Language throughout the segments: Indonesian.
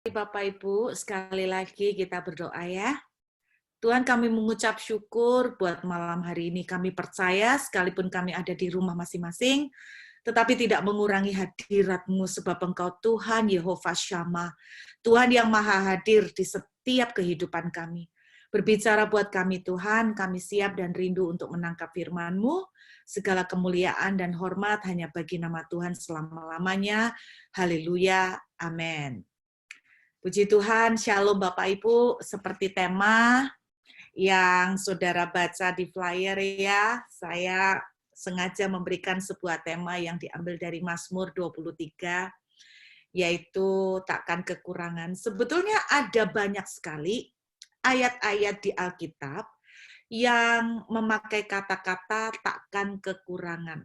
Bapak Ibu, sekali lagi kita berdoa ya. Tuhan, kami mengucap syukur buat malam hari ini. Kami percaya sekalipun kami ada di rumah masing-masing, tetapi tidak mengurangi hadirat-Mu sebab Engkau Tuhan Yehova Shammah, Tuhan yang maha hadir di setiap kehidupan kami. Berbicara buat kami Tuhan, kami siap dan rindu untuk menangkap firman-Mu. Segala kemuliaan dan hormat hanya bagi nama Tuhan selama-lamanya. Haleluya. Amin. Puji Tuhan, Shalom Bapak Ibu, seperti tema yang saudara baca di flyer ya, saya sengaja memberikan sebuah tema yang diambil dari Mazmur 23, yaitu takkan kekurangan. Sebetulnya ada banyak sekali ayat-ayat di Alkitab yang memakai kata-kata takkan kekurangan.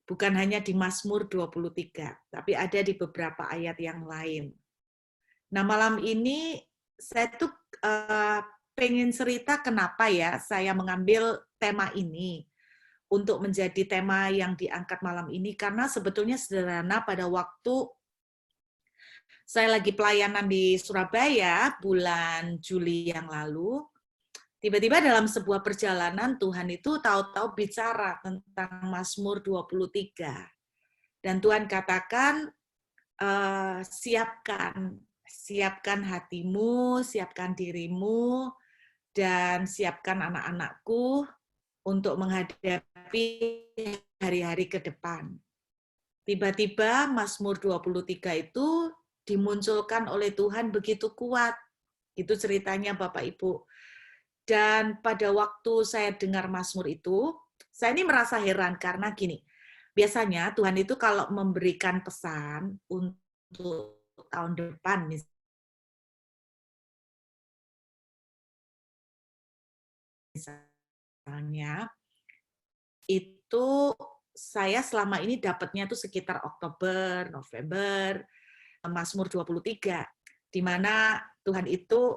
Bukan hanya di Mazmur 23, tapi ada di beberapa ayat yang lain. Nah, malam ini saya tuh pengen cerita kenapa ya saya mengambil tema ini untuk menjadi tema yang diangkat malam ini, karena sebetulnya sederhana. Pada waktu saya lagi pelayanan di Surabaya bulan Juli yang lalu, tiba-tiba dalam sebuah perjalanan Tuhan itu tahu-tahu bicara tentang Mazmur 23. Dan Tuhan katakan, siapkan hatimu, siapkan dirimu, dan siapkan anak-anakku untuk menghadapi hari-hari ke depan. Tiba-tiba Mazmur 23 itu dimunculkan oleh Tuhan begitu kuat. Itu ceritanya Bapak Ibu. Dan pada waktu saya dengar Mazmur itu, saya ini merasa heran karena gini, biasanya Tuhan itu kalau memberikan pesan untuk tahun depan, misalnya, itu saya selama ini dapatnya tuh sekitar Oktober, November, Mazmur 23, di mana Tuhan itu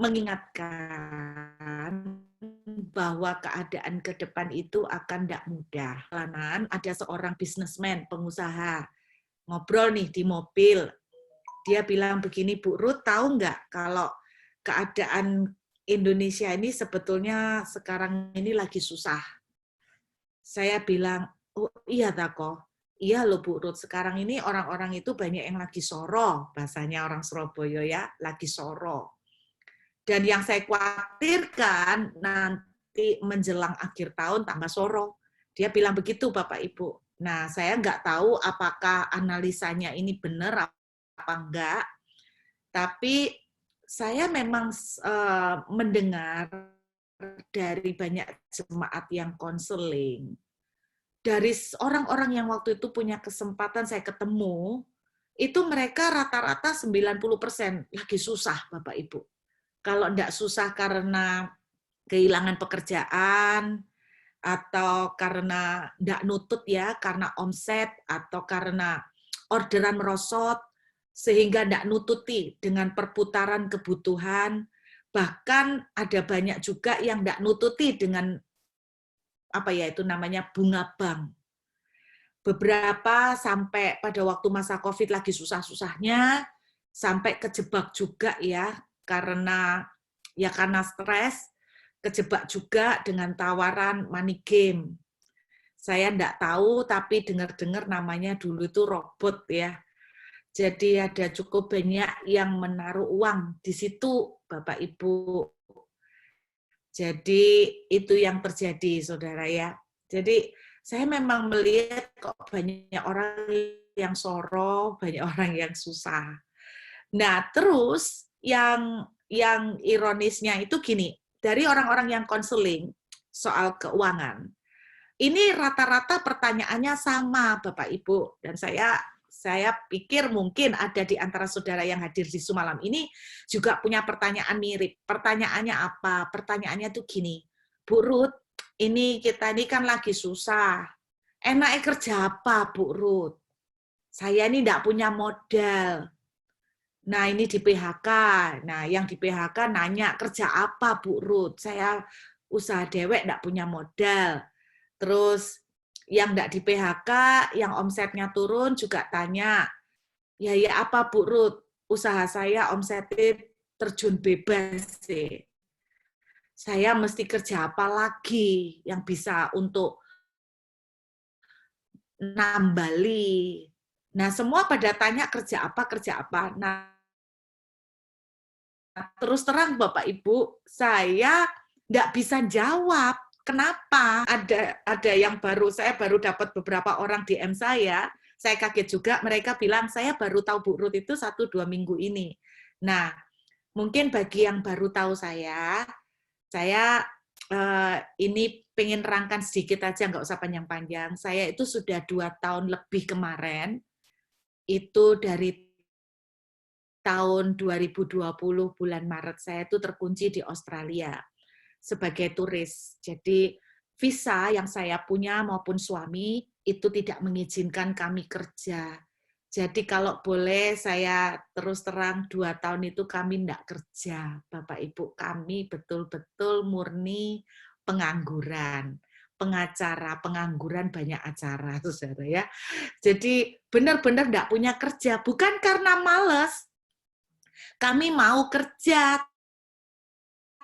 mengingatkan bahwa keadaan ke depan itu akan tidak mudah. Ada seorang bisnismen, pengusaha, ngobrol nih di mobil. Dia bilang begini, Bu Ruth, tahu nggak kalau keadaan Indonesia ini sebetulnya sekarang ini lagi susah. Saya bilang, oh iya Tako, iya loh Bu Ruth, sekarang ini orang-orang itu banyak yang lagi soro, bahasanya orang Surabaya ya, lagi soro. Dan yang saya khawatirkan nanti menjelang akhir tahun tambah soro. Dia bilang begitu Bapak Ibu. Nah, saya nggak tahu apakah analisanya ini benar apa enggak, tapi saya memang mendengar dari banyak jemaat yang konseling, dari orang-orang yang waktu itu punya kesempatan saya ketemu, itu mereka rata-rata 90% lagi susah Bapak Ibu. Kalau enggak susah karena kehilangan pekerjaan, atau karena enggak nutut ya, karena omset, atau karena orderan merosot, sehingga enggak nututi dengan perputaran kebutuhan, bahkan ada banyak juga yang enggak nututi dengan apa ya itu namanya bunga bank. Beberapa sampai pada waktu masa COVID lagi susah-susahnya, sampai kejebak juga ya, karena stres, kejebak juga dengan tawaran money game. Saya enggak tahu, tapi dengar-dengar namanya dulu itu robot ya. Jadi ada cukup banyak yang menaruh uang di situ, Bapak Ibu. Jadi itu yang terjadi, Saudara ya. Jadi saya memang melihat kok banyak orang yang soro, banyak orang yang susah. Nah, terus yang ironisnya itu gini, dari orang-orang yang konseling soal keuangan, ini rata-rata pertanyaannya sama, Bapak Ibu, dan saya pikir mungkin ada di antara saudara yang hadir di malam ini juga punya pertanyaan mirip. Pertanyaannya apa? Pertanyaannya tuh gini, Bu Ruth, ini kita ini kan lagi susah. Enaknya kerja apa, Bu Ruth? Saya ini enggak punya modal. Nah, ini di PHK. Nah, yang di PHK nanya, kerja apa, Bu Ruth? Saya usaha dewek enggak punya modal. Terus yang enggak di PHK, yang omsetnya turun juga tanya, ya apa Bu Ruth? usaha saya omsetnya terjun bebas sih. Saya mesti kerja apa lagi yang bisa untuk nambali. Nah, semua pada tanya kerja apa, kerja apa. Nah, terus terang Bapak Ibu, saya nggak bisa jawab. Kenapa? Ada yang saya baru dapat beberapa orang DM saya kaget juga, mereka bilang, saya baru tahu Bu Ruth itu 1-2 minggu ini. Nah, mungkin bagi yang baru tahu saya ini pengen rangkan sedikit aja, nggak usah panjang-panjang. Saya itu sudah 2 tahun lebih kemarin, itu dari tahun 2020 bulan Maret, saya itu terkunci di Australia sebagai turis. Jadi visa yang saya punya maupun suami itu tidak mengizinkan kami kerja. Jadi kalau boleh saya terus terang 2 tahun itu kami tidak kerja. Bapak Ibu, kami betul-betul murni pengangguran. Pengacara, pengangguran banyak acara, saudara ya. Jadi benar-benar tidak punya kerja. Bukan karena malas, kami mau kerja,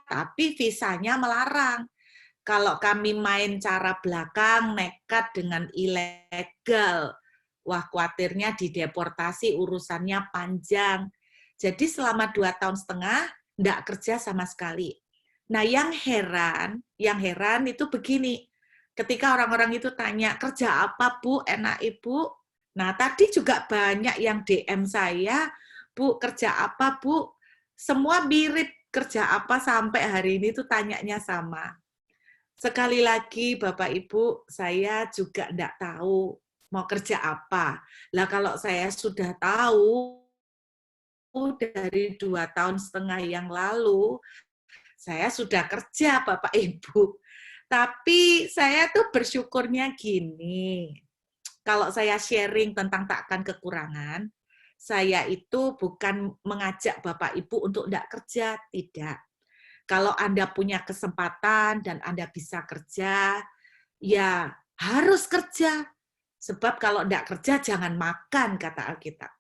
tapi visanya melarang. Kalau kami main cara belakang, nekat dengan ilegal, wah khawatirnya dideportasi, urusannya panjang. Jadi selama 2,5 tahun enggak kerja sama sekali. Nah yang heran itu begini, ketika orang-orang itu tanya, kerja apa Bu, enak Ibu? Nah tadi juga banyak yang DM saya, Bu kerja apa Bu? Semua mirip, kerja apa sampai hari ini tuh tanyanya sama. Sekali lagi Bapak Ibu, saya juga enggak tahu mau kerja apa. Lah kalau saya sudah tahu dari 2,5 tahun yang lalu, saya sudah kerja Bapak Ibu. Tapi saya tuh bersyukurnya gini, kalau saya sharing tentang takkan kekurangan, saya itu bukan mengajak Bapak Ibu untuk enggak kerja, tidak. Kalau Anda punya kesempatan dan Anda bisa kerja, ya harus kerja. Sebab kalau enggak kerja, jangan makan, kata Alkitab.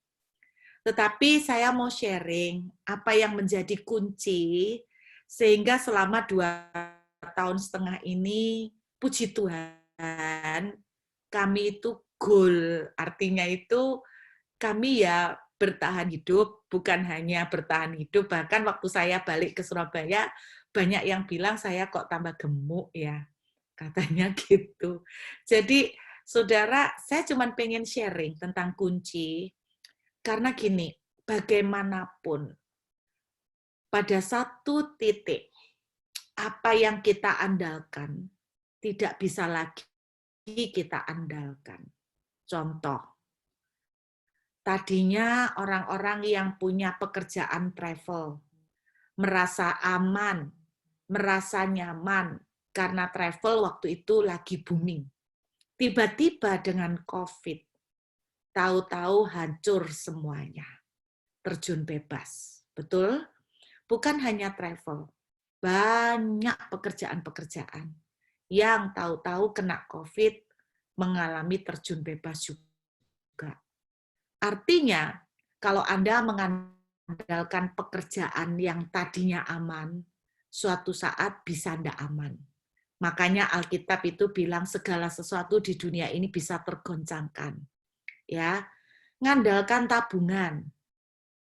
Tetapi saya mau sharing apa yang menjadi kunci, sehingga selama 2,5 tahun ini, puji Tuhan, kami itu goal. Artinya itu kami ya bertahan hidup, bukan hanya bertahan hidup, bahkan waktu saya balik ke Surabaya, banyak yang bilang saya kok tambah gemuk ya, katanya gitu. Jadi, saudara, saya cuma pengen sharing tentang kunci, karena gini, bagaimanapun, pada satu titik, apa yang kita andalkan, tidak bisa lagi kita andalkan. Contoh, tadinya orang-orang yang punya pekerjaan travel, merasa aman, merasa nyaman, karena travel waktu itu lagi booming. Tiba-tiba dengan COVID, tahu-tahu hancur semuanya, terjun bebas. Betul? Bukan hanya travel, banyak pekerjaan-pekerjaan yang tahu-tahu kena COVID, mengalami terjun bebas juga. Artinya, kalau Anda mengandalkan pekerjaan yang tadinya aman, suatu saat bisa tidak aman. Makanya Alkitab itu bilang segala sesuatu di dunia ini bisa tergoncangkan. Ya, ngandalkan tabungan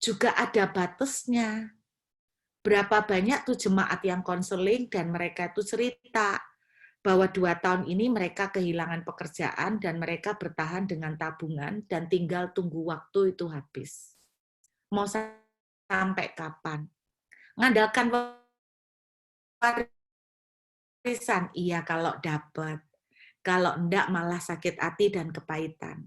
juga ada batasnya. Berapa banyak tuh jemaat yang konseling dan mereka itu cerita bahwa 2 tahun ini mereka kehilangan pekerjaan dan mereka bertahan dengan tabungan dan tinggal tunggu waktu itu habis. Mau sampai kapan? Ngandalkan warisan, iya kalau dapat. Kalau enggak malah sakit hati dan kepahitan.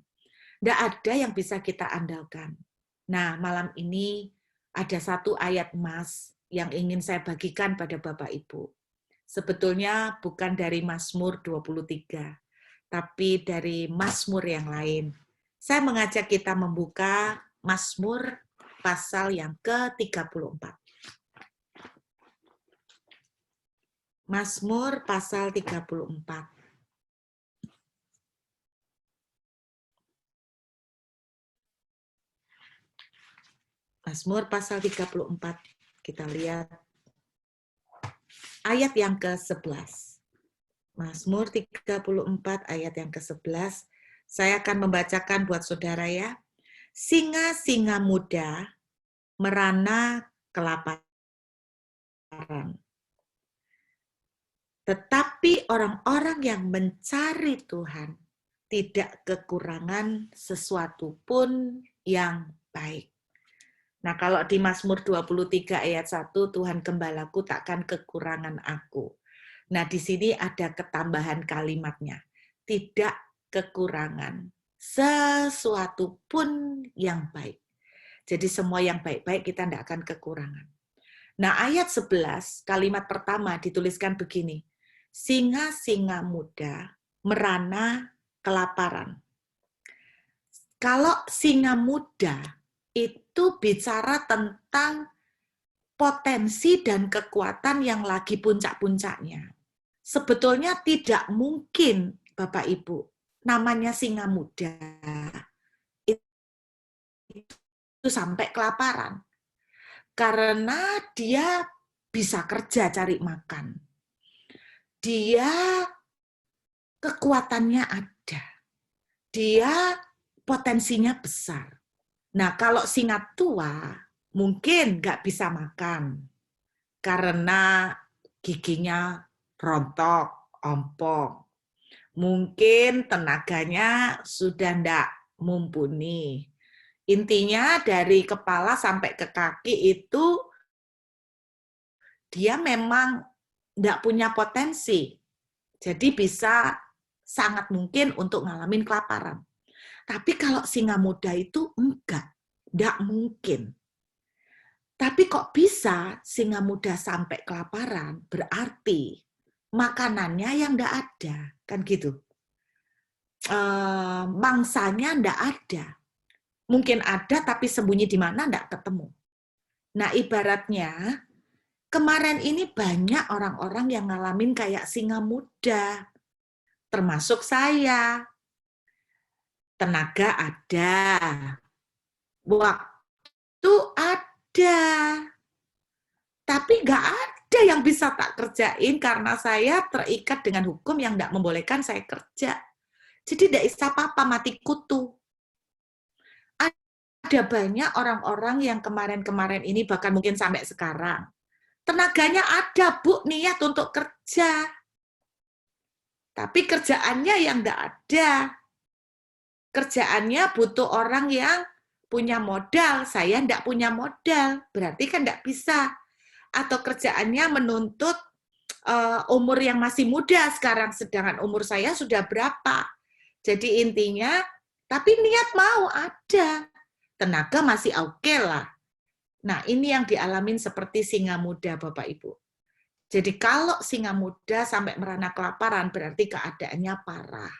Enggak ada yang bisa kita andalkan. Nah, malam ini ada satu ayat emas yang ingin saya bagikan pada Bapak Ibu. Sebetulnya bukan dari Mazmur 23, tapi dari Mazmur yang lain. Saya mengajak kita membuka Mazmur pasal yang ke-34. Mazmur pasal 34. Mazmur pasal 34. Kita lihat ayat yang ke-11. Mazmur 34 ayat yang ke-11. Saya akan membacakan buat saudara ya. Singa-singa muda merana kelaparan. Tetapi orang-orang yang mencari Tuhan tidak kekurangan sesuatu pun yang baik. Nah, kalau di Mazmur 23 ayat 1, Tuhan gembalaku takkan kekurangan aku. Nah, di sini ada ketambahan kalimatnya. Tidak kekurangan sesuatu pun yang baik. Jadi semua yang baik-baik kita tidak akan kekurangan. Nah, ayat 11, kalimat pertama dituliskan begini. Singa-singa muda merana kelaparan. Kalau singa muda itu bicara tentang potensi dan kekuatan yang lagi puncak-puncaknya. Sebetulnya tidak mungkin, Bapak Ibu, namanya singa muda itu sampai kelaparan. Karena dia bisa kerja cari makan. Dia kekuatannya ada. Dia potensinya besar. Nah, kalau singa tua, mungkin nggak bisa makan karena giginya rontok, ompong. Mungkin tenaganya sudah nggak mumpuni. Intinya dari kepala sampai ke kaki itu dia memang nggak punya potensi. Jadi bisa sangat mungkin untuk ngalamin kelaparan. Tapi kalau singa muda itu enggak mungkin. Tapi kok bisa singa muda sampai kelaparan? Berarti makanannya yang enggak ada, kan gitu. Mangsanya enggak ada. Mungkin ada tapi sembunyi di mana enggak ketemu. Nah, ibaratnya kemarin ini banyak orang-orang yang ngalamin kayak singa muda. Termasuk saya. Tenaga ada. Waktu ada. Tapi nggak ada yang bisa tak kerjain karena saya terikat dengan hukum yang nggak membolehkan saya kerja. Jadi tidak bisa apa-apa, mati kutu. Ada banyak orang-orang yang kemarin-kemarin ini, bahkan mungkin sampai sekarang, tenaganya ada, Bu, niat untuk kerja. Tapi kerjaannya yang nggak ada. Kerjaannya butuh orang yang punya modal, saya nggak punya modal, berarti kan nggak bisa. Atau kerjaannya menuntut umur yang masih muda sekarang, sedangkan umur saya sudah berapa. Jadi intinya, tapi niat mau ada. Tenaga masih oke lah. Nah, ini yang dialamin seperti singa muda, Bapak Ibu. Jadi kalau singa muda sampai merana kelaparan, berarti keadaannya parah.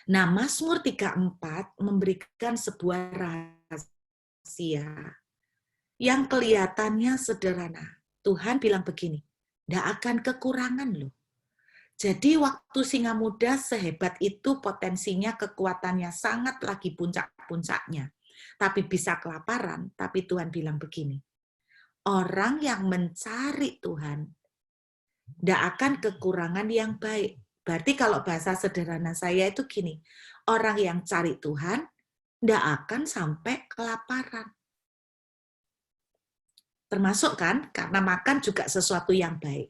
Nah, Mazmur 34 memberikan sebuah rahasia yang kelihatannya sederhana. Tuhan bilang begini, tidak akan kekurangan loh. Jadi waktu singa muda sehebat itu potensinya, kekuatannya sangat lagi puncak-puncaknya. Tapi bisa kelaparan, tapi Tuhan bilang begini, orang yang mencari Tuhan tidak akan kekurangan yang baik. Berarti kalau bahasa sederhana saya itu gini, orang yang cari Tuhan tidak akan sampai kelaparan. Termasuk kan, karena makan juga sesuatu yang baik.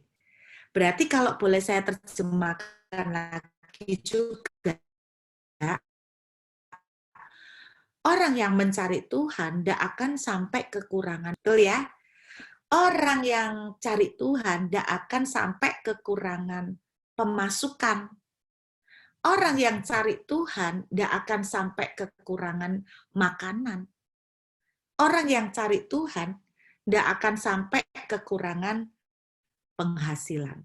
Berarti kalau boleh saya terjemahkan lagi juga, orang yang mencari Tuhan tidak akan sampai kekurangan. Betul ya? Orang yang cari Tuhan tidak akan sampai kekurangan pemasukan. Orang yang cari Tuhan tidak akan sampai kekurangan makanan. Orang yang cari Tuhan tidak akan sampai kekurangan penghasilan.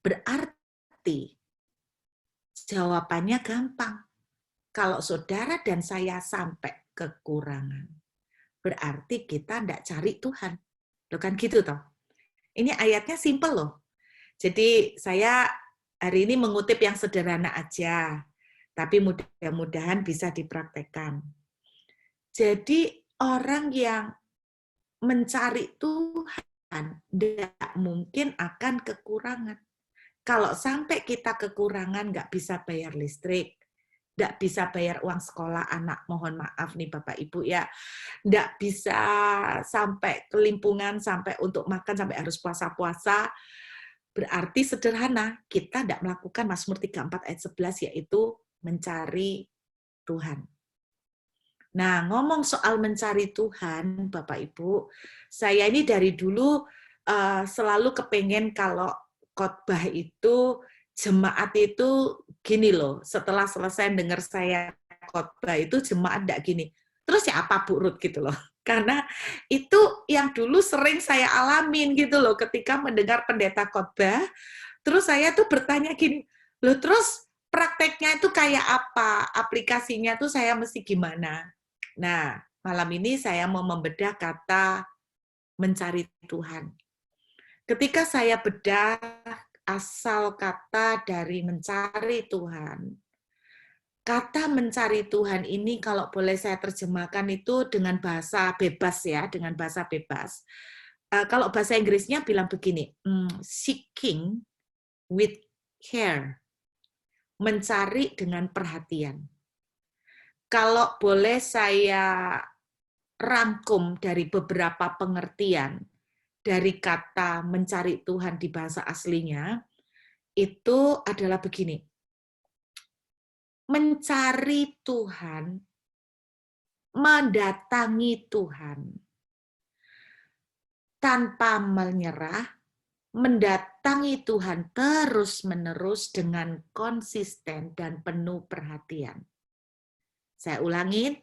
Berarti jawabannya gampang. Kalau saudara dan saya sampai kekurangan, berarti kita tidak cari Tuhan. Loh kan gitu toh. Ini ayatnya simple loh. Jadi saya hari ini mengutip yang sederhana aja, tapi mudah-mudahan bisa dipraktekkan. Jadi orang yang mencari Tuhan tidak mungkin akan kekurangan. Kalau sampai kita kekurangan, nggak bisa bayar listrik, nggak bisa bayar uang sekolah anak, mohon maaf nih Bapak Ibu ya, nggak bisa sampai kelimpungan, sampai untuk makan, sampai harus puasa-puasa, berarti sederhana, kita tidak melakukan Mazmur 34 ayat 11, yaitu mencari Tuhan. Nah, ngomong soal mencari Tuhan, Bapak Ibu, saya ini dari dulu selalu kepengen kalau khotbah itu, jemaat itu gini loh, setelah selesai dengar saya khotbah itu jemaat enggak gini, terus ya apa Bu Ruth gitu loh. Karena itu yang dulu sering saya alamin gitu loh, ketika mendengar pendeta khotbah, terus saya tuh bertanya gini, loh terus prakteknya itu kayak apa? Aplikasinya tuh saya mesti gimana? Nah, malam ini saya mau membedah kata mencari Tuhan. Ketika saya bedah asal kata dari mencari Tuhan, kata mencari Tuhan ini kalau boleh saya terjemahkan itu dengan bahasa bebas ya, dengan bahasa bebas. Kalau bahasa Inggrisnya bilang begini, seeking with care, mencari dengan perhatian. Kalau boleh saya rangkum dari beberapa pengertian dari kata mencari Tuhan di bahasa aslinya, itu adalah begini. Mencari Tuhan, mendatangi Tuhan, tanpa menyerah, mendatangi Tuhan terus-menerus dengan konsisten dan penuh perhatian. Saya ulangin,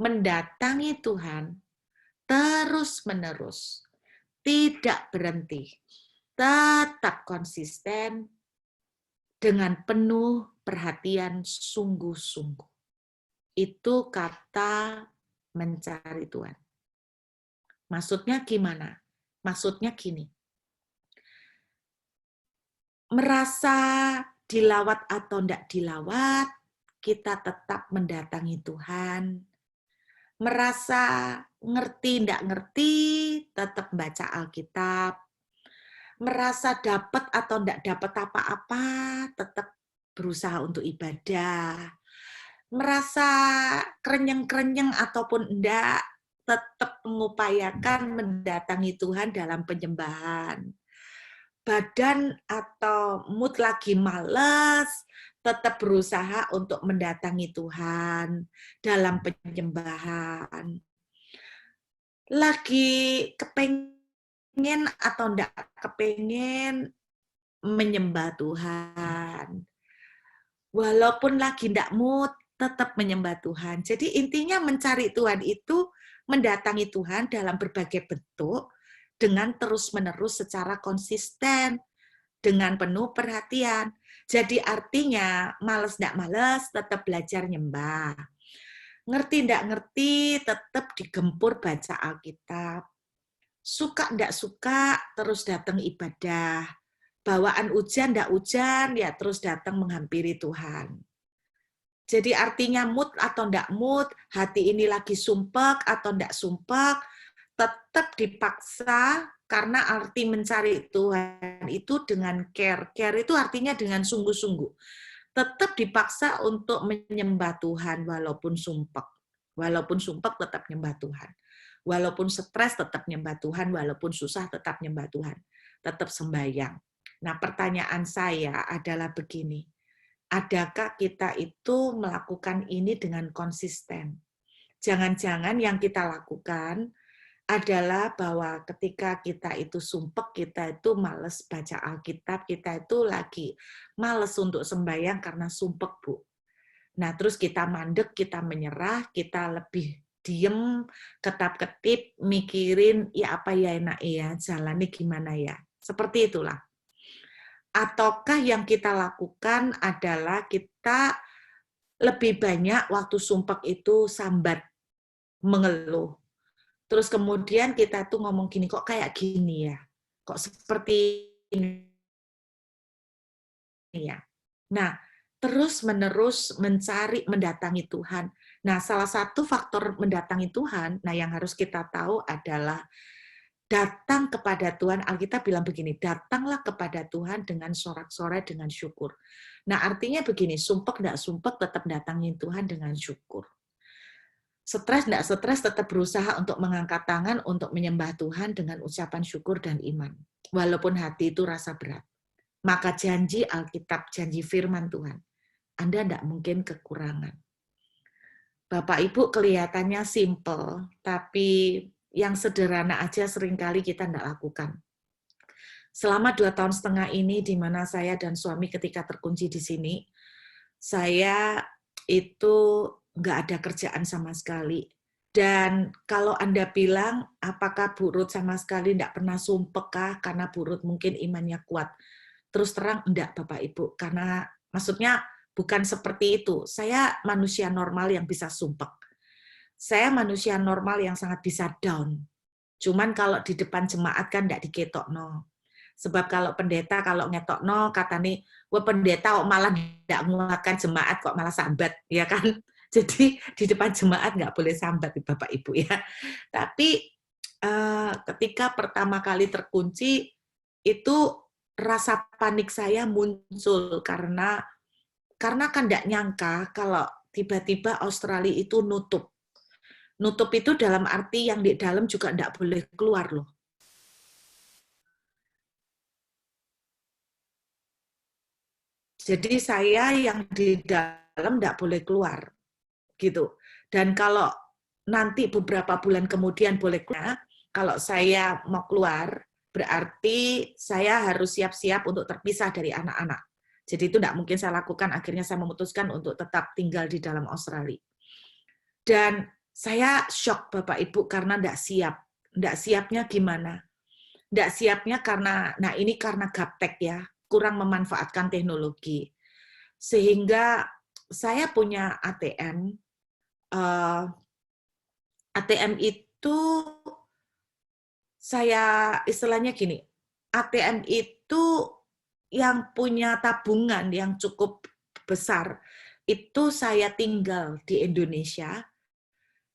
mendatangi Tuhan terus-menerus, tidak berhenti, tetap konsisten dengan penuh perhatian sungguh-sungguh. Itu kata mencari Tuhan. Maksudnya gimana? Maksudnya gini, merasa dilawat atau tidak dilawat, kita tetap mendatangi Tuhan. Merasa ngerti tidak ngerti, tetap baca Alkitab. Merasa dapat atau tidak dapat apa-apa, tetap berusaha untuk ibadah. Merasa kerenyeng-kerenyeng ataupun enggak, tetap mengupayakan mendatangi Tuhan dalam penyembahan. Badan atau mood lagi males, tetap berusaha untuk mendatangi Tuhan dalam penyembahan. Lagi kepengen atau enggak kepengen menyembah Tuhan. Walaupun lagi enggak mood, tetap menyembah Tuhan. Jadi intinya mencari Tuhan itu mendatangi Tuhan dalam berbagai bentuk dengan terus-menerus secara konsisten, dengan penuh perhatian. Jadi artinya males enggak males, tetap belajar nyembah. Ngerti enggak ngerti, tetap digempur baca Alkitab. Suka enggak suka, terus datang ibadah. Bawaan hujan, enggak hujan, ya terus datang menghampiri Tuhan. Jadi artinya mood atau enggak mood, hati ini lagi sumpek atau enggak sumpek, tetap dipaksa, karena arti mencari Tuhan itu dengan care. Care itu artinya dengan sungguh-sungguh. Tetap dipaksa untuk menyembah Tuhan walaupun sumpek. Walaupun sumpek tetap nyembah Tuhan. Walaupun stres tetap nyembah Tuhan, walaupun susah tetap nyembah Tuhan. Tetap sembahyang. Nah, pertanyaan saya adalah begini. Adakah kita itu melakukan ini dengan konsisten? Jangan-jangan yang kita lakukan adalah bahwa ketika kita itu sumpek, kita itu males baca Alkitab, kita itu lagi males untuk sembahyang karena sumpek, Bu. Nah, terus kita mandek, kita menyerah, kita lebih diem, ketap-ketip, mikirin, ya apa ya enak ya, jalannya gimana ya. Seperti itulah. Ataukah yang kita lakukan adalah kita lebih banyak waktu sumpek itu sambat, mengeluh. Terus kemudian kita tuh ngomong gini, kok kayak gini ya? Kok seperti ini ya? Nah, terus-menerus mencari, mendatangi Tuhan Nah, salah satu faktor mendatangi Tuhan, nah yang harus kita tahu adalah datang kepada Tuhan. Alkitab bilang begini, datanglah kepada Tuhan dengan sorak-sorai, dengan syukur. Nah, artinya begini, sumpek enggak sumpek tetap datangin Tuhan dengan syukur. Stres enggak stres tetap berusaha untuk mengangkat tangan untuk menyembah Tuhan dengan ucapan syukur dan iman. Walaupun hati itu rasa berat. Maka janji Alkitab, janji firman Tuhan, Anda enggak mungkin kekurangan. Bapak Ibu kelihatannya simple, tapi yang sederhana aja seringkali kita enggak lakukan. Selama 2,5 tahun ini, di mana saya dan suami ketika terkunci di sini, saya itu nggak ada kerjaan sama sekali. Dan kalau Anda bilang, apakah Bu Ruth sama sekali nggak pernah sumpek kah? Karena Bu Ruth mungkin imannya kuat. Terus terang, enggak Bapak Ibu. Karena maksudnya bukan seperti itu. Saya manusia normal yang bisa sumpek. Saya manusia normal yang sangat bisa down. Cuman kalau di depan jemaat kan nggak diketok, no. Sebab kalau pendeta, kalau ngetok, no, kata nih, wah pendeta kok malah nggak menguatkan jemaat, kok malah sambat, ya kan? Jadi di depan jemaat nggak boleh sambat, Bapak Ibu ya. Tapi ketika pertama kali terkunci, itu rasa panik saya muncul karena kan nggak nyangka kalau tiba-tiba Australia itu nutup. Nutup itu dalam arti yang di dalam juga nggak boleh keluar loh. Jadi saya yang di dalam nggak boleh keluar, gitu. Dan kalau nanti beberapa bulan kemudian boleh keluar, kalau saya mau keluar, berarti saya harus siap-siap untuk terpisah dari anak-anak. Jadi itu nggak mungkin saya lakukan, akhirnya saya memutuskan untuk tetap tinggal di dalam Australia. Dan saya shock Bapak Ibu karena nggak siap. Nggak siapnya gimana? Nggak siapnya karena, nah ini karena gaptek ya, kurang memanfaatkan teknologi. Sehingga saya punya ATM, ATM itu saya istilahnya gini, ATM itu yang punya tabungan yang cukup besar, itu saya tinggal di Indonesia,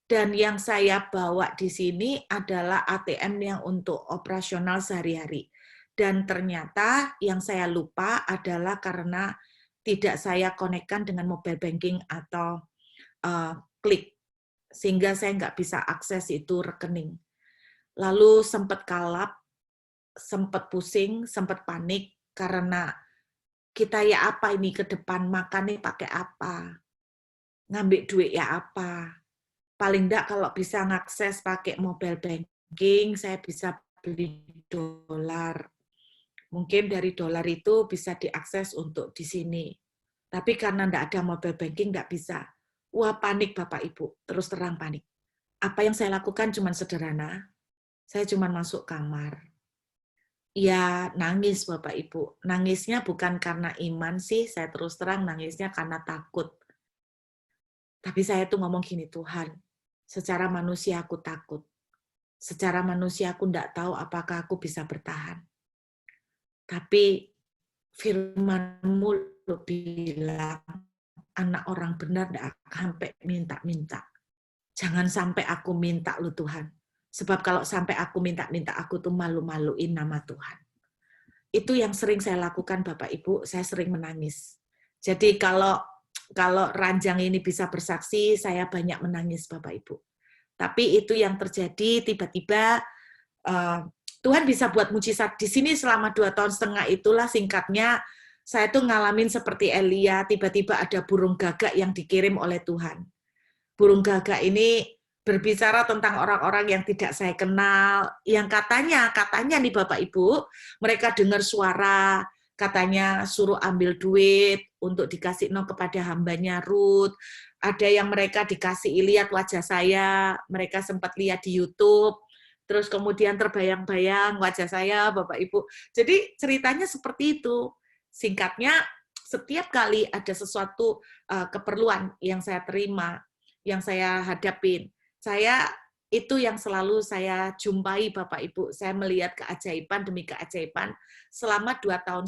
dan yang saya bawa di sini adalah ATM yang untuk operasional sehari-hari. Dan ternyata yang saya lupa adalah karena tidak saya konekkan dengan mobile banking atau klik, sehingga saya nggak bisa akses itu rekening. Lalu sempat kalap, sempat pusing, sempat panik, karena kita ya apa ini ke depan, makannya pakai apa, ngambil duit ya apa. Paling enggak kalau bisa ngakses pakai mobile banking, saya bisa beli dolar. Mungkin dari dolar itu bisa diakses untuk di sini. Tapi karena enggak ada mobile banking, enggak bisa. Wah, panik Bapak Ibu, terus terang panik. Apa yang saya lakukan cuma sederhana, saya cuma masuk kamar. Ya, nangis Bapak Ibu. Nangisnya bukan karena iman sih, saya terus terang nangisnya karena takut. Tapi saya tuh ngomong gini, Tuhan, secara manusia aku takut. Secara manusia aku enggak tahu apakah aku bisa bertahan. Tapi firman-Mu bilang, anak orang benar enggak sampai minta-minta. Jangan sampai aku minta lu Tuhan. Sebab kalau sampai aku minta-minta, aku tuh malu-maluin nama Tuhan. Itu yang sering saya lakukan Bapak Ibu, saya sering menangis. Jadi kalau ranjang ini bisa bersaksi, saya banyak menangis Bapak Ibu. Tapi itu yang terjadi tiba-tiba Tuhan bisa buat mujizat di sini selama 2,5 tahun itulah singkatnya saya tuh ngalamin seperti Elia, tiba-tiba ada burung gagak yang dikirim oleh Tuhan. Burung gagak ini berbicara tentang orang-orang yang tidak saya kenal, yang katanya nih Bapak Ibu, mereka dengar suara, katanya suruh ambil duit untuk dikasih kepada hambanya Ruth. Ada yang mereka dikasih lihat wajah saya, mereka sempat lihat di YouTube, terus kemudian terbayang-bayang wajah saya, Bapak Ibu. Jadi ceritanya seperti itu. Singkatnya, setiap kali ada sesuatu keperluan yang saya terima, yang saya hadapin, itu yang selalu saya jumpai Bapak Ibu. Saya melihat keajaiban demi keajaiban selama 2,5 tahun.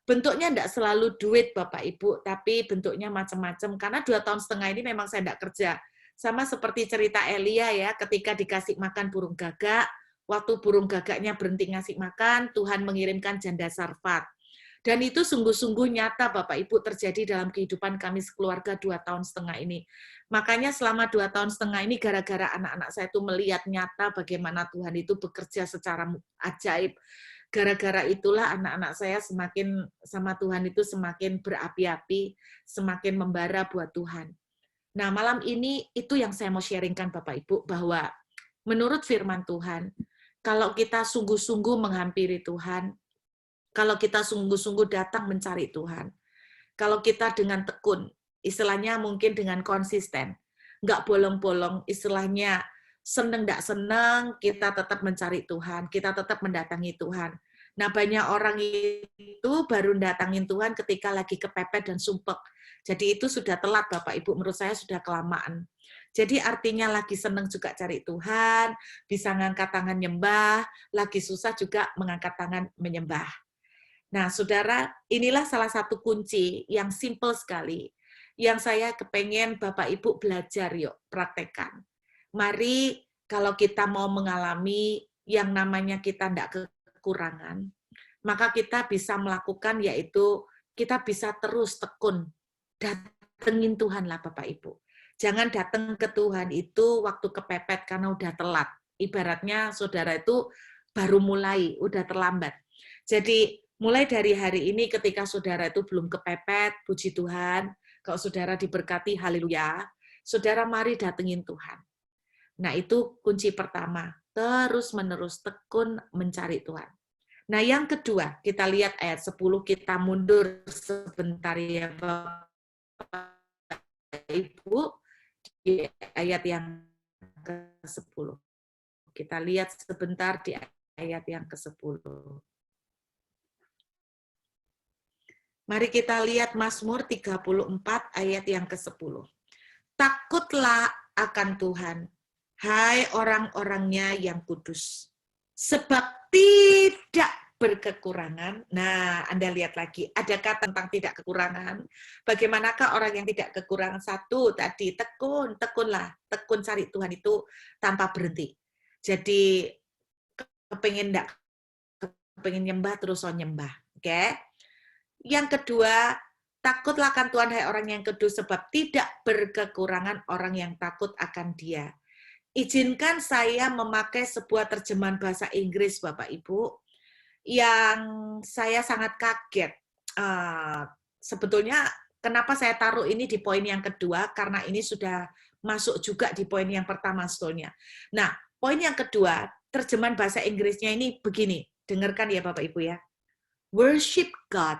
Bentuknya tidak selalu duit Bapak Ibu, tapi bentuknya macam-macam. Karena 2,5 tahun ini memang saya tidak kerja. Sama seperti cerita Elia ya, ketika dikasih makan burung gagak, waktu burung gagaknya berhenti ngasih makan, Tuhan mengirimkan janda Sarfat. Dan itu sungguh-sungguh nyata Bapak Ibu terjadi dalam kehidupan kami sekeluarga 2,5 tahun ini. Makanya selama 2,5 tahun ini gara-gara anak-anak saya itu melihat nyata bagaimana Tuhan itu bekerja secara ajaib. Gara-gara itulah anak-anak saya semakin sama Tuhan itu semakin berapi-api, semakin membara buat Tuhan. Nah, malam ini itu yang saya mau sharingkan Bapak Ibu, bahwa menurut firman Tuhan, kalau kita sungguh-sungguh menghampiri Tuhan, kalau kita sungguh-sungguh datang mencari Tuhan, kalau kita dengan tekun, istilahnya mungkin dengan konsisten, nggak bolong-bolong, istilahnya seneng nggak seneng, kita tetap mencari Tuhan, kita tetap mendatangi Tuhan. Nah, banyak orang itu baru datangin Tuhan ketika lagi kepepet dan sumpek. Jadi itu sudah telat, Bapak Ibu, menurut saya sudah kelamaan. Jadi artinya lagi seneng juga cari Tuhan, bisa ngangkat tangan nyembah, lagi susah juga mengangkat tangan menyembah. Nah, saudara, inilah salah satu kunci yang simple sekali, yang saya kepengen Bapak Ibu belajar, yuk, praktekkan. Mari, kalau kita mau mengalami yang namanya kita tidak kekurangan, maka kita bisa melakukan, yaitu kita bisa terus tekun, datengin Tuhan lah Bapak Ibu. Jangan datang ke Tuhan itu waktu kepepet karena udah telat. Ibaratnya saudara itu baru mulai, udah terlambat. Jadi, mulai dari hari ini ketika saudara itu belum kepepet, puji Tuhan, kalau saudara diberkati, haleluya, saudara mari datengin Tuhan. Nah, itu kunci pertama, terus-menerus tekun mencari Tuhan. Nah, yang kedua, kita lihat ayat 10, kita mundur sebentar ya Bapak Ibu, di ayat yang ke-10. Kita lihat sebentar di ayat yang ke-10. Mari kita lihat Mazmur 34 ayat yang ke-10. Takutlah akan Tuhan, hai orang-orangnya yang kudus, sebab tidak berkekurangan. Nah, Anda lihat lagi, ada kata tentang tidak kekurangan. Bagaimanakah orang yang tidak kekurangan? Satu, tadi tekunlah, tekun cari Tuhan itu tanpa berhenti. Jadi, kepengen nyembah, terus nyembah. Oke? Yang kedua, takutlah akan Tuhan, hai orang yang kudus, sebab tidak berkekurangan orang yang takut akan Dia. Izinkan saya memakai sebuah terjemahan bahasa Inggris, Bapak Ibu, yang saya sangat kaget. Sebetulnya, kenapa saya taruh ini di poin yang kedua, karena ini sudah masuk juga di poin yang pertama sebetulnya. Nah, poin yang kedua, terjemahan bahasa Inggrisnya ini begini, dengarkan ya Bapak Ibu ya. Worship God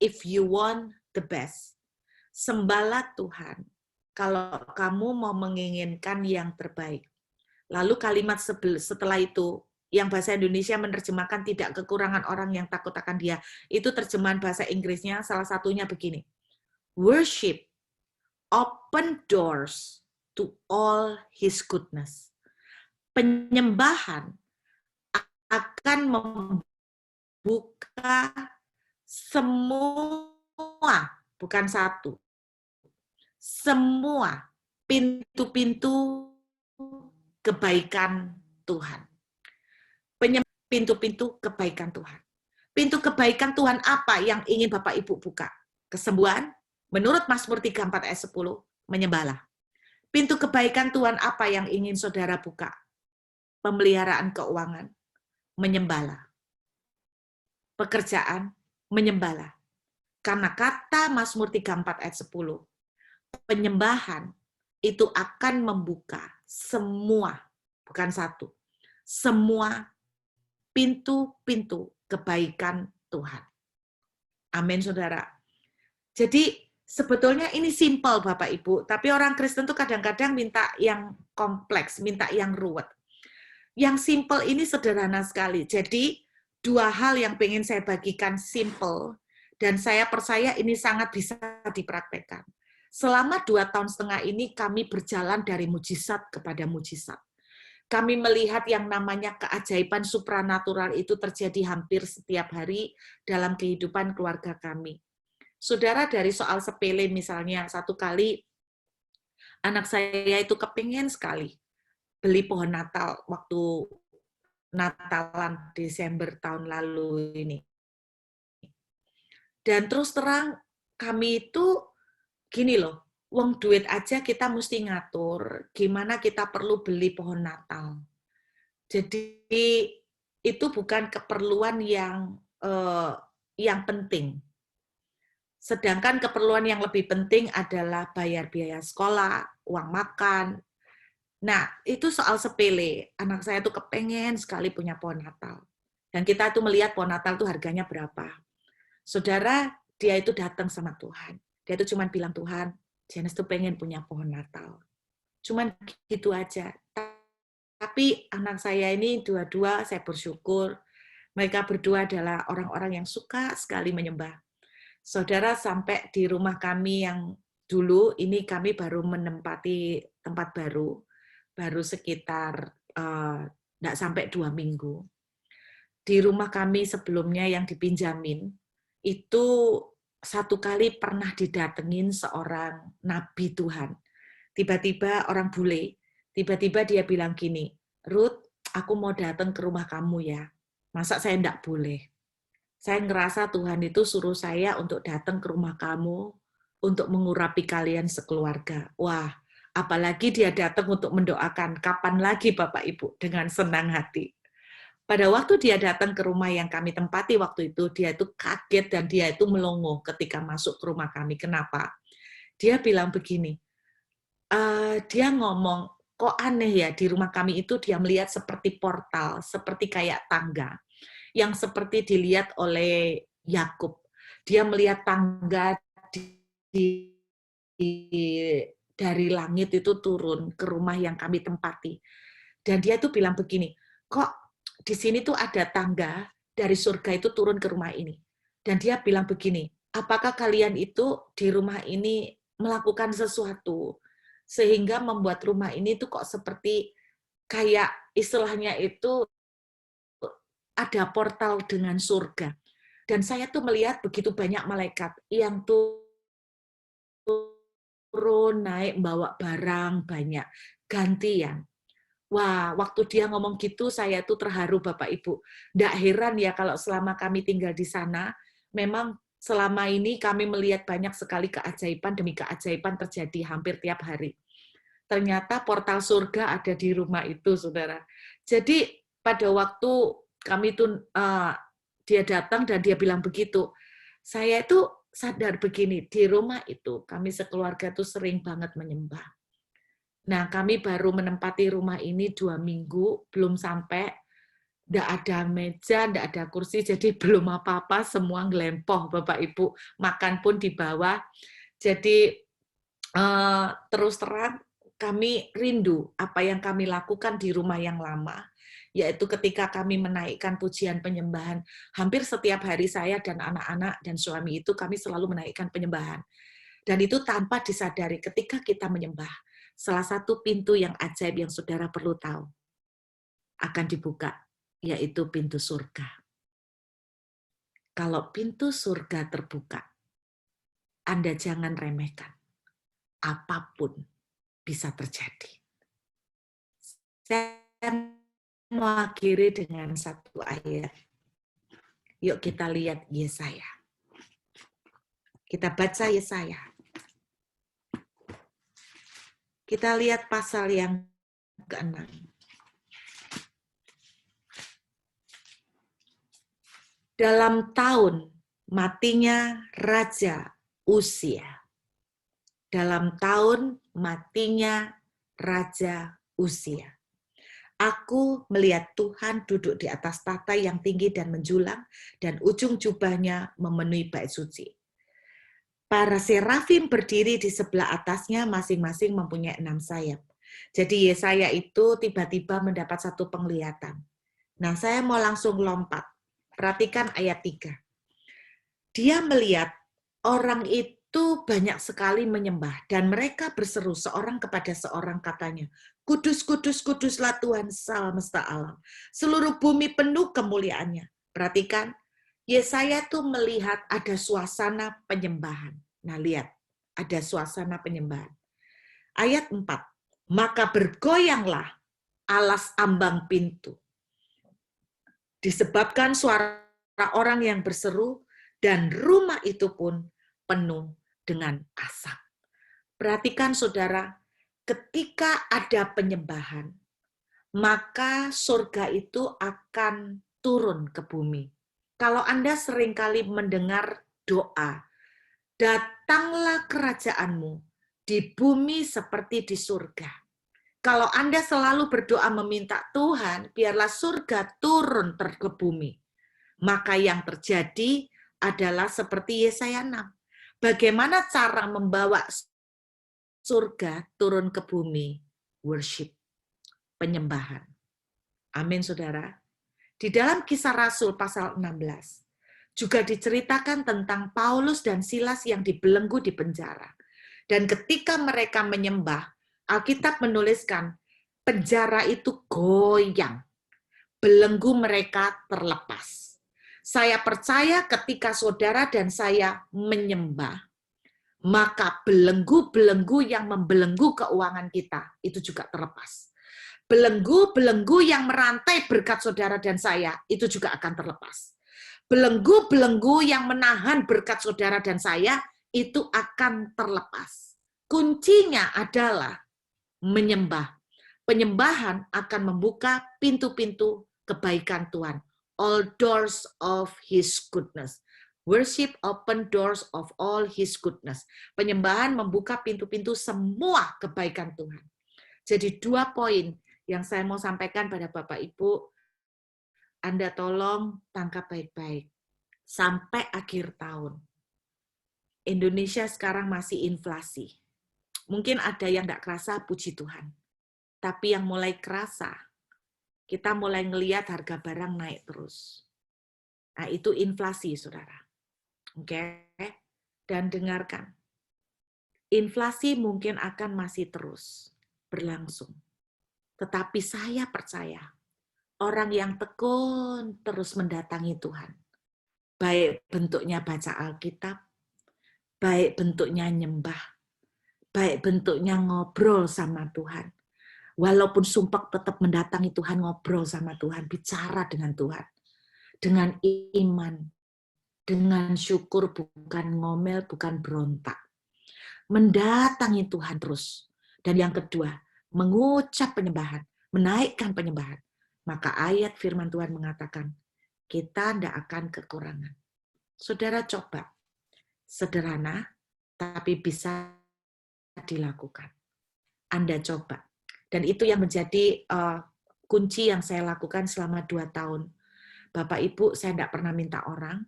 if you want the best. Sembahlah Tuhan kalau kamu mau menginginkan yang terbaik. Lalu kalimat setelah itu, yang bahasa Indonesia menerjemahkan tidak kekurangan orang yang takut akan Dia. Itu terjemahan bahasa Inggrisnya, salah satunya begini. Worship, open doors to all His goodness. Penyembahan akan membuka semua, bukan satu, semua pintu-pintu kebaikan Tuhan. Pintu-pintu kebaikan Tuhan. Pintu kebaikan Tuhan apa yang ingin Bapak Ibu buka? Kesembuhan, menurut Mazmur 34 ayat 10, menyembahlah. Pintu kebaikan Tuhan apa yang ingin saudara buka? Pemeliharaan keuangan, menyembahlah. Pekerjaan, menyembahlah. Karena kata Mazmur 34 ayat 10, penyembahan itu akan membuka semua, bukan satu, semua pintu-pintu kebaikan Tuhan. Amin, saudara. Jadi, sebetulnya ini simpel, Bapak Ibu, tapi orang Kristen tuh kadang-kadang minta yang kompleks, minta yang ruwet. Yang simpel ini sederhana sekali. Jadi, dua hal yang pengen saya bagikan simpel, dan saya percaya ini sangat bisa dipraktekkan. Selama 2,5 tahun ini kami berjalan dari mujizat kepada mujizat. kami melihat yang namanya keajaiban supranatural itu terjadi hampir setiap hari dalam kehidupan keluarga kami. Saudara, dari soal sepele misalnya, satu kali anak saya itu kepingin sekali beli pohon Natal waktu Natalan Desember tahun lalu ini. Dan terus terang kami itu gini loh, uang duit aja kita mesti ngatur, gimana kita perlu beli pohon Natal. Jadi itu bukan keperluan yang penting. Sedangkan keperluan yang lebih penting adalah bayar biaya sekolah, uang makan. Nah, itu soal sepele. Anak saya tuh kepengen sekali punya pohon Natal. Dan kita tuh melihat pohon Natal tuh harganya berapa. Saudara, dia itu datang sama Tuhan. Dia tuh cuma bilang, Tuhan, Janice tuh pengen punya pohon Natal. Cuman gitu aja. Tapi anak saya ini dua-dua, saya bersyukur. Mereka berdua adalah orang-orang yang suka sekali menyembah. Saudara, sampai di rumah kami yang dulu, ini kami baru menempati tempat baru sekitar tidak sampai 2 minggu. Di rumah kami sebelumnya yang dipinjamin, itu satu kali pernah didatengin seorang nabi Tuhan. Tiba-tiba orang bule, tiba-tiba dia bilang gini, Ruth, aku mau datang ke rumah kamu ya. Masa saya tidak boleh? Saya ngerasa Tuhan itu suruh saya untuk datang ke rumah kamu untuk mengurapi kalian sekeluarga. Wah, apalagi dia datang untuk mendoakan. Kapan lagi Bapak Ibu? Dengan senang hati. Pada waktu dia datang ke rumah yang kami tempati waktu itu, dia itu kaget dan dia itu melongo ketika masuk ke rumah kami. Kenapa? Dia bilang begini, dia ngomong, kok aneh ya di rumah kami itu dia melihat seperti portal, seperti kayak tangga yang seperti dilihat oleh Yakub. Dia melihat tangga dari langit itu turun ke rumah yang kami tempati. Dan dia itu bilang begini, kok di sini tuh ada tangga dari surga itu turun ke rumah ini. Dan dia bilang begini, apakah kalian itu di rumah ini melakukan sesuatu sehingga membuat rumah ini tuh kok seperti kayak istilahnya itu ada portal dengan surga. Dan saya tuh melihat begitu banyak malaikat yang turun, naik, bawa barang banyak, gantian. Wah, waktu dia ngomong gitu, saya tuh terharu Bapak Ibu. Nggak heran ya kalau selama kami tinggal di sana, memang selama ini kami melihat banyak sekali keajaiban demi keajaiban terjadi hampir tiap hari. Ternyata portal surga ada di rumah itu, saudara. Jadi pada waktu kami tuh dia datang dan dia bilang begitu, saya itu sadar begini, di rumah itu kami sekeluarga tuh sering banget menyembah. Nah, kami baru menempati rumah ini 2 minggu, belum sampai, nggak ada meja, nggak ada kursi, jadi belum apa-apa, semua ngelempoh, Bapak Ibu. Makan pun di bawah. Jadi, terus terang, kami rindu apa yang kami lakukan di rumah yang lama, yaitu ketika kami menaikkan pujian penyembahan. Hampir setiap hari saya dan anak-anak dan suami itu kami selalu menaikkan penyembahan. Dan itu tanpa disadari ketika kita menyembah. Salah satu pintu yang ajaib yang saudara perlu tahu akan dibuka, yaitu pintu surga. Kalau pintu surga terbuka, Anda jangan remehkan. Apapun bisa terjadi. Saya mau akhiri dengan satu ayat. Yuk kita lihat Yesaya. Kita baca Yesaya. Kita lihat pasal yang ke-6. Dalam tahun matinya Raja Uzia. Dalam tahun matinya Raja Uzia. Aku melihat Tuhan duduk di atas tahta yang tinggi dan menjulang, dan ujung jubahnya memenuhi bait suci. Para serafim berdiri di sebelah atasnya, masing-masing mempunyai 6 sayap. Jadi Yesaya itu tiba-tiba mendapat satu penglihatan. Nah, saya mau langsung lompat. Perhatikan ayat 3. Dia melihat orang itu banyak sekali menyembah, dan mereka berseru seorang kepada seorang katanya, Kudus, kudus, kuduslah Tuhan semesta alam. Seluruh bumi penuh kemuliaannya. Perhatikan, Yesaya tuh melihat ada suasana penyembahan. Nah, lihat, ada suasana penyembahan. Ayat 4, maka bergoyanglah alas ambang pintu. Disebabkan suara orang yang berseru, dan rumah itu pun penuh dengan asap. Perhatikan saudara, ketika ada penyembahan, maka surga itu akan turun ke bumi. Kalau Anda seringkali mendengar doa, datanglah kerajaanmu di bumi seperti di surga. Kalau Anda selalu berdoa meminta Tuhan, biarlah surga turun ke bumi. Maka yang terjadi adalah seperti Yesaya 6. Bagaimana cara membawa surga turun ke bumi? Worship, penyembahan. Amin, saudara. Di dalam Kisah Rasul pasal 16, juga diceritakan tentang Paulus dan Silas yang dibelenggu di penjara. Dan ketika mereka menyembah, Alkitab menuliskan, penjara itu goyang. Belenggu mereka terlepas. Saya percaya ketika saudara dan saya menyembah, maka belenggu-belenggu yang membelenggu keuangan kita itu juga terlepas. Belenggu-belenggu yang merantai berkat saudara dan saya itu juga akan terlepas. Belenggu-belenggu yang menahan berkat saudara dan saya itu akan terlepas. Kuncinya adalah menyembah. Penyembahan akan membuka pintu-pintu kebaikan Tuhan. All doors of His goodness. Worship open doors of all His goodness. Penyembahan membuka pintu-pintu semua kebaikan Tuhan. Jadi 2 poin yang saya mau sampaikan pada Bapak Ibu, Anda tolong tangkap baik-baik. Sampai akhir tahun, Indonesia sekarang masih inflasi. Mungkin ada yang nggak kerasa, puji Tuhan. Tapi yang mulai kerasa, kita mulai ngelihat harga barang naik terus. Nah, itu inflasi, saudara. Oke? Dan dengarkan, inflasi mungkin akan masih terus berlangsung. Tetapi saya percaya, orang yang tekun terus mendatangi Tuhan. Baik bentuknya baca Alkitab, baik bentuknya nyembah, baik bentuknya ngobrol sama Tuhan. Walaupun sumpah tetap mendatangi Tuhan, ngobrol sama Tuhan, bicara dengan Tuhan. Dengan iman, dengan syukur, bukan ngomel, bukan berontak. Mendatangi Tuhan terus. Dan yang kedua, mengucap penyembahan, menaikkan penyembahan. Maka ayat firman Tuhan mengatakan, kita tidak akan kekurangan. Saudara coba, sederhana, tapi bisa dilakukan. Anda coba. Dan itu yang menjadi kunci yang saya lakukan selama 2 tahun. Bapak Ibu, saya tidak pernah minta orang.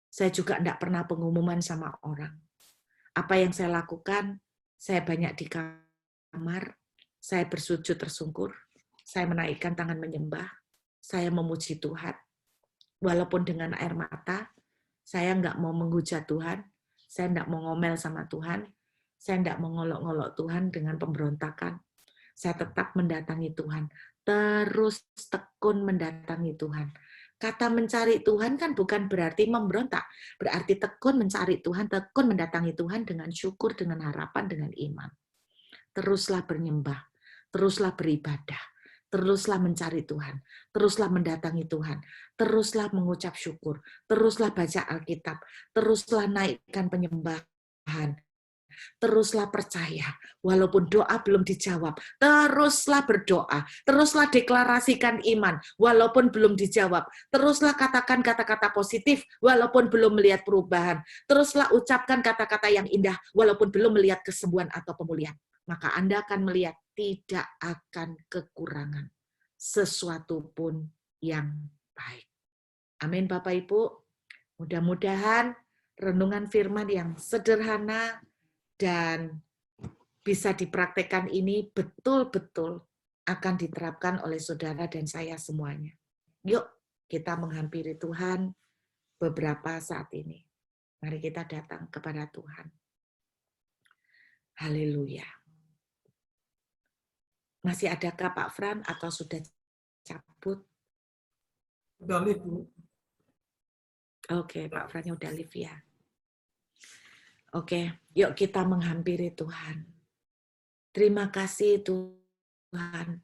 Saya juga tidak pernah pengumuman sama orang. Apa yang saya lakukan, saya banyak di kamar, saya bersujud tersungkur, saya menaikkan tangan menyembah, saya memuji Tuhan. Walaupun dengan air mata, saya nggak mau menghujat Tuhan, saya nggak mau ngomel sama Tuhan, saya nggak mau ngolok-ngolok Tuhan dengan pemberontakan. Saya tetap mendatangi Tuhan, terus tekun mendatangi Tuhan. Kata mencari Tuhan kan bukan berarti memberontak, berarti tekun mencari Tuhan, tekun mendatangi Tuhan dengan syukur, dengan harapan, dengan iman. Teruslah bernyembah, teruslah beribadah, teruslah mencari Tuhan, teruslah mendatangi Tuhan, teruslah mengucap syukur, teruslah baca Alkitab, teruslah naikkan penyembahan, teruslah percaya, walaupun doa belum dijawab, teruslah berdoa, teruslah deklarasikan iman, walaupun belum dijawab, teruslah katakan kata-kata positif, walaupun belum melihat perubahan, teruslah ucapkan kata-kata yang indah, walaupun belum melihat kesembuhan atau pemulihan. Maka Anda akan melihat tidak akan kekurangan sesuatu pun yang baik. Amin Bapak Ibu. Mudah-mudahan renungan firman yang sederhana dan bisa dipraktekkan ini betul-betul akan diterapkan oleh saudara dan saya semuanya. Yuk kita menghampiri Tuhan beberapa saat ini. Mari kita datang kepada Tuhan. Haleluya. Masih adakah Pak Fran atau sudah cabut? Udah live, Bu. Oke, Pak Frannya udah live ya. Oke, yuk kita menghampiri Tuhan. Terima kasih Tuhan.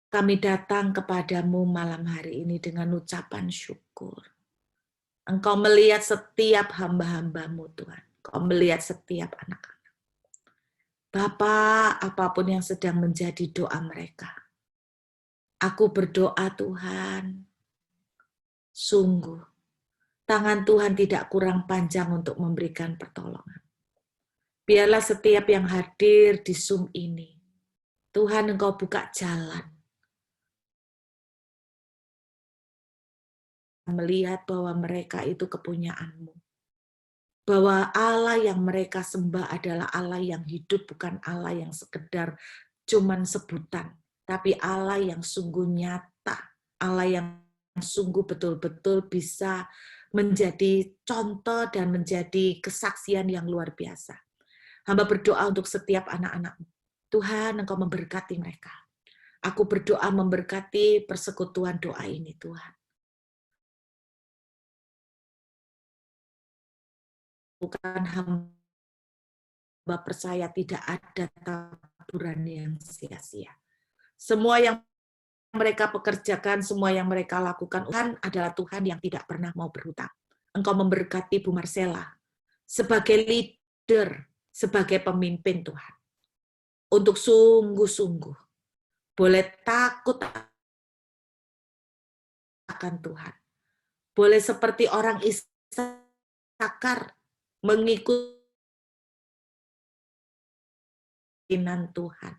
Kami datang kepadamu malam hari ini dengan ucapan syukur. Engkau melihat setiap hamba-hambamu Tuhan. Engkau melihat setiap anak-anak. Bapa, apapun yang sedang menjadi doa mereka. Aku berdoa Tuhan, sungguh, tangan Tuhan tidak kurang panjang untuk memberikan pertolongan. Biarlah setiap yang hadir di Zoom ini, Tuhan Engkau buka jalan. Melihat bahwa mereka itu kepunyaan-Mu. Bahwa Allah yang mereka sembah adalah Allah yang hidup, bukan Allah yang sekedar cuman sebutan. Tapi Allah yang sungguh nyata, Allah yang sungguh betul-betul bisa menjadi contoh dan menjadi kesaksian yang luar biasa. Hamba berdoa untuk setiap anak-anak. Tuhan, Engkau memberkati mereka. Aku berdoa memberkati persekutuan doa ini, Tuhan. Bukan hamba percaya tidak ada taburan yang sia-sia. Semua yang mereka pekerjakan, semua yang mereka lakukan, Tuhan adalah Tuhan yang tidak pernah mau berhutang. Engkau memberkati Bu Marcella sebagai leader, sebagai pemimpin Tuhan. Untuk sungguh-sungguh boleh takut akan Tuhan. Boleh seperti orang Isakar mengikuti Tuhan.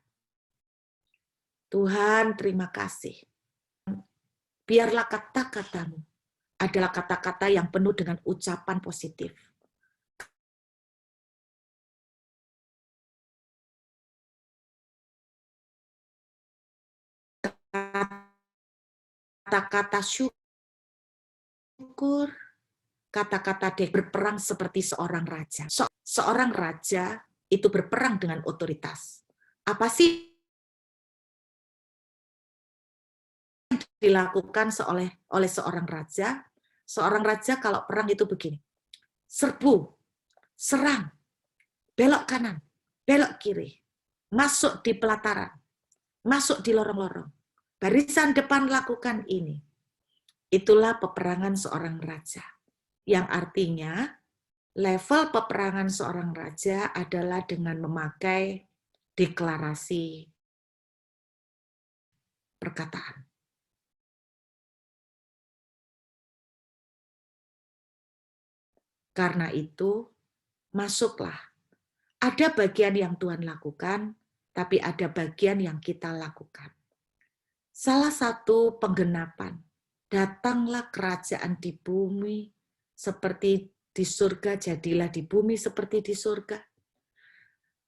Tuhan, terima kasih. Biarlah kata-katamu adalah kata-kata yang penuh dengan ucapan positif. Kata-kata syukur, kata-kata berperang seperti seorang raja. Seorang raja itu berperang dengan otoritas. Apa sih yang dilakukan oleh seorang raja? Seorang raja kalau perang itu begini. Serbu, serang, belok kanan, belok kiri, masuk di pelataran, masuk di lorong-lorong. Barisan depan lakukan ini. Itulah peperangan seorang raja. Yang artinya level peperangan seorang raja adalah dengan memakai deklarasi perkataan. Karena itu, masuklah. Ada bagian yang Tuhan lakukan, tapi ada bagian yang kita lakukan. Salah satu penggenapan, datanglah kerajaan di bumi seperti di surga, jadilah di bumi seperti di surga.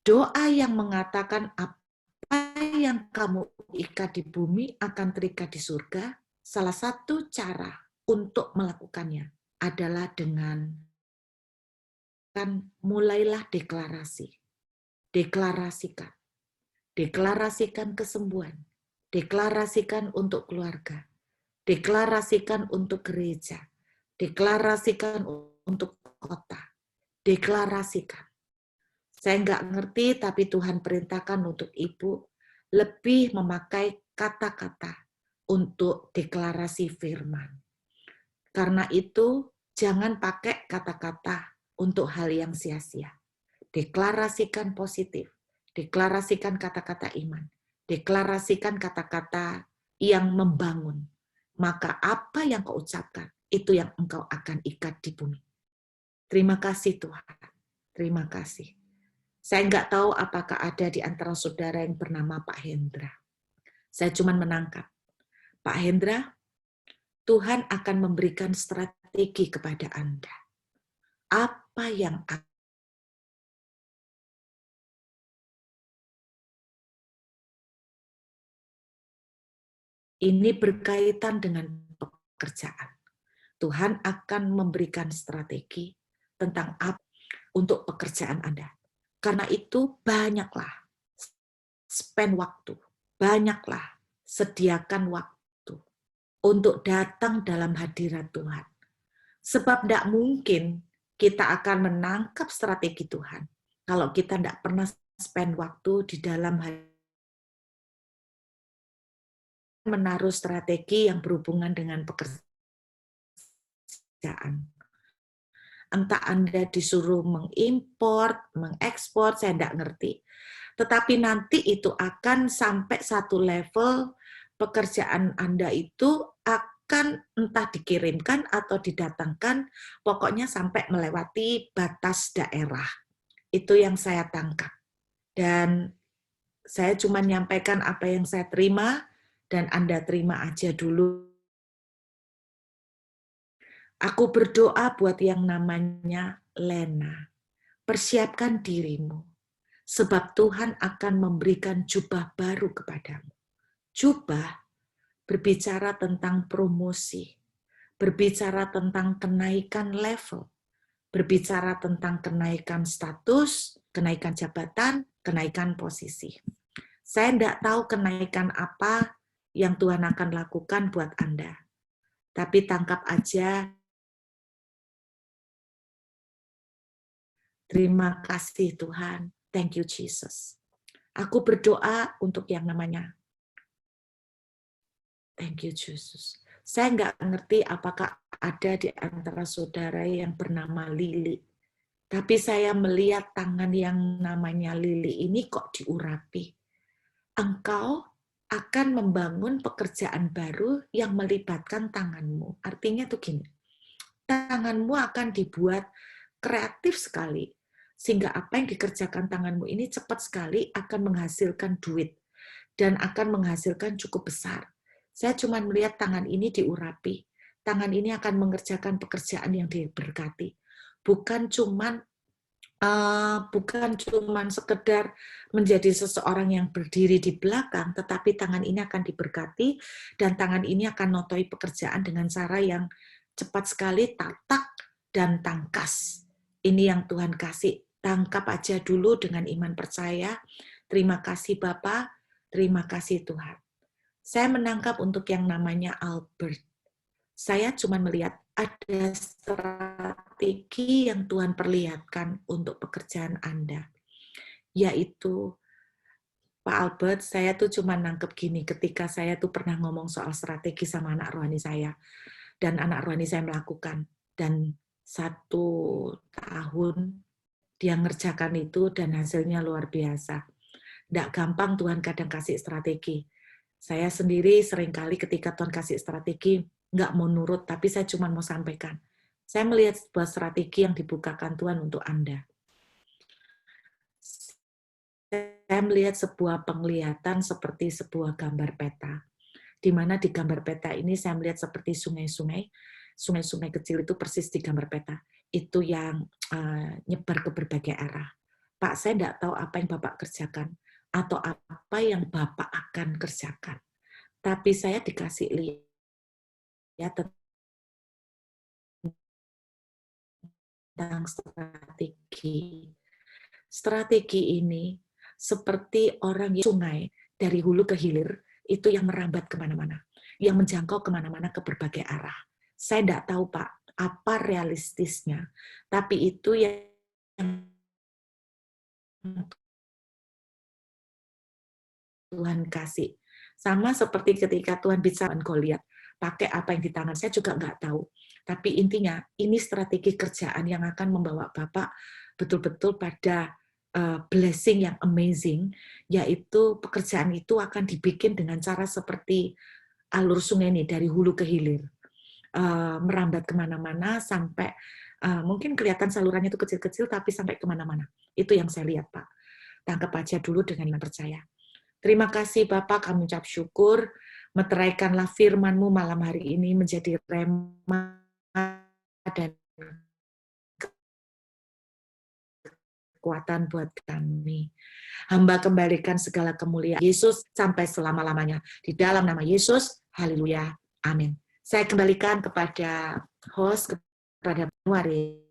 Doa yang mengatakan apa yang kamu ikat di bumi akan terikat di surga, salah satu cara untuk melakukannya adalah dengan mulailah deklarasi. Deklarasikan. Deklarasikan kesembuhan. Deklarasikan untuk keluarga. Deklarasikan untuk gereja. Deklarasikan untuk kota. Deklarasikan. Saya nggak ngerti, tapi Tuhan perintahkan untuk ibu lebih memakai kata-kata untuk deklarasi firman. Karena itu, jangan pakai kata-kata untuk hal yang sia-sia. Deklarasikan positif. Deklarasikan kata-kata iman. Deklarasikan kata-kata yang membangun. Maka apa yang kau ucapkan, itu yang engkau akan ikat di bumi. Terima kasih Tuhan. Terima kasih. Saya nggak tahu apakah ada di antara saudara yang bernama Pak Hendra. Saya cuma menangkap. Pak Hendra, Tuhan akan memberikan strategi kepada Anda. Apa yang ini berkaitan dengan pekerjaan. Tuhan akan memberikan strategi tentang apa untuk pekerjaan Anda. Karena itu banyaklah spend waktu, banyaklah sediakan waktu untuk datang dalam hadirat Tuhan. Sebab tidak mungkin kita akan menangkap strategi Tuhan kalau kita tidak pernah spend waktu di dalam menaruh strategi yang berhubungan dengan pekerjaan. Entah Anda disuruh mengimport, mengekspor, saya tidak ngerti. Tetapi nanti itu akan sampai satu level pekerjaan Anda itu akan entah dikirimkan atau didatangkan, pokoknya sampai melewati batas daerah. Itu yang saya tangkap. Dan saya cuma menyampaikan apa yang saya terima, dan Anda terima aja dulu. Aku berdoa buat yang namanya Lena. Persiapkan dirimu, sebab Tuhan akan memberikan jubah baru kepadamu. Jubah berbicara tentang promosi, berbicara tentang kenaikan level, berbicara tentang kenaikan status, kenaikan jabatan, kenaikan posisi. Saya tidak tahu kenaikan apa yang Tuhan akan lakukan buat Anda. Tapi tangkap aja. Terima kasih Tuhan. Thank you Jesus. Aku berdoa untuk yang namanya thank you Jesus. Saya nggak ngerti apakah ada di antara saudara yang bernama Lili. Tapi saya melihat tangan yang namanya Lili ini kok diurapi. Engkau akan membangun pekerjaan baru yang melibatkan tanganmu. Artinya tuh gini, tanganmu akan dibuat kreatif sekali, sehingga apa yang dikerjakan tanganmu ini cepat sekali akan menghasilkan duit, dan akan menghasilkan cukup besar. Saya cuma melihat tangan ini diurapi, tangan ini akan mengerjakan pekerjaan yang diberkati. Bukan cuman sekedar menjadi seseorang yang berdiri di belakang, tetapi tangan ini akan diberkati, dan tangan ini akan notoi pekerjaan dengan cara yang cepat sekali, tatak, dan tangkas. Ini yang Tuhan kasih. Tangkap aja dulu dengan iman percaya. Terima kasih Bapak, terima kasih Tuhan. Saya menangkap untuk yang namanya Albert. Saya cuma melihat ada strategi yang Tuhan perlihatkan untuk pekerjaan Anda. Yaitu, Pak Albert, saya tuh cuma nangkep gini, ketika saya tuh pernah ngomong soal strategi sama anak rohani saya, dan anak rohani saya melakukan, dan 1 tahun dia ngerjakan itu, dan hasilnya luar biasa. Nggak gampang Tuhan kadang kasih strategi. Saya sendiri seringkali ketika Tuhan kasih strategi, nggak mau nurut, tapi saya cuma mau sampaikan. Saya melihat sebuah strategi yang dibukakan Tuhan untuk Anda. Saya melihat sebuah penglihatan seperti sebuah gambar peta, di mana di gambar peta ini saya melihat seperti sungai-sungai kecil itu persis di gambar peta, itu yang nyebar ke berbagai arah. Pak, saya tidak tahu apa yang Bapak kerjakan, atau apa yang Bapak akan kerjakan. Tapi saya dikasih lihat tentang strategi. Strategi ini seperti orang yang sungai dari hulu ke hilir, itu yang merambat kemana-mana, yang menjangkau kemana-mana ke berbagai arah. Saya tidak tahu Pak, apa realistisnya, tapi itu yang Tuhan kasih. Sama seperti ketika Tuhan bicara dengan Goliat, pakai apa yang di tangan, saya juga nggak tahu. Tapi intinya, ini strategi kerjaan yang akan membawa Bapak betul-betul pada blessing yang amazing, yaitu pekerjaan itu akan dibikin dengan cara seperti alur sungai ini, dari hulu ke hilir. Merambat kemana-mana, sampai mungkin kelihatan salurannya itu kecil-kecil, tapi sampai kemana-mana. Itu yang saya lihat, Pak. Tangkap aja dulu dengan iman percaya. Terima kasih Bapak, kami ucap syukur. Meteraikanlah firman-Mu malam hari ini menjadi rema dan kekuatan buat kami. Hamba kembalikan segala kemuliaan Yesus sampai selama-lamanya. Di dalam nama Yesus, haleluya, amin. Saya kembalikan kepada host, kepada Nuari.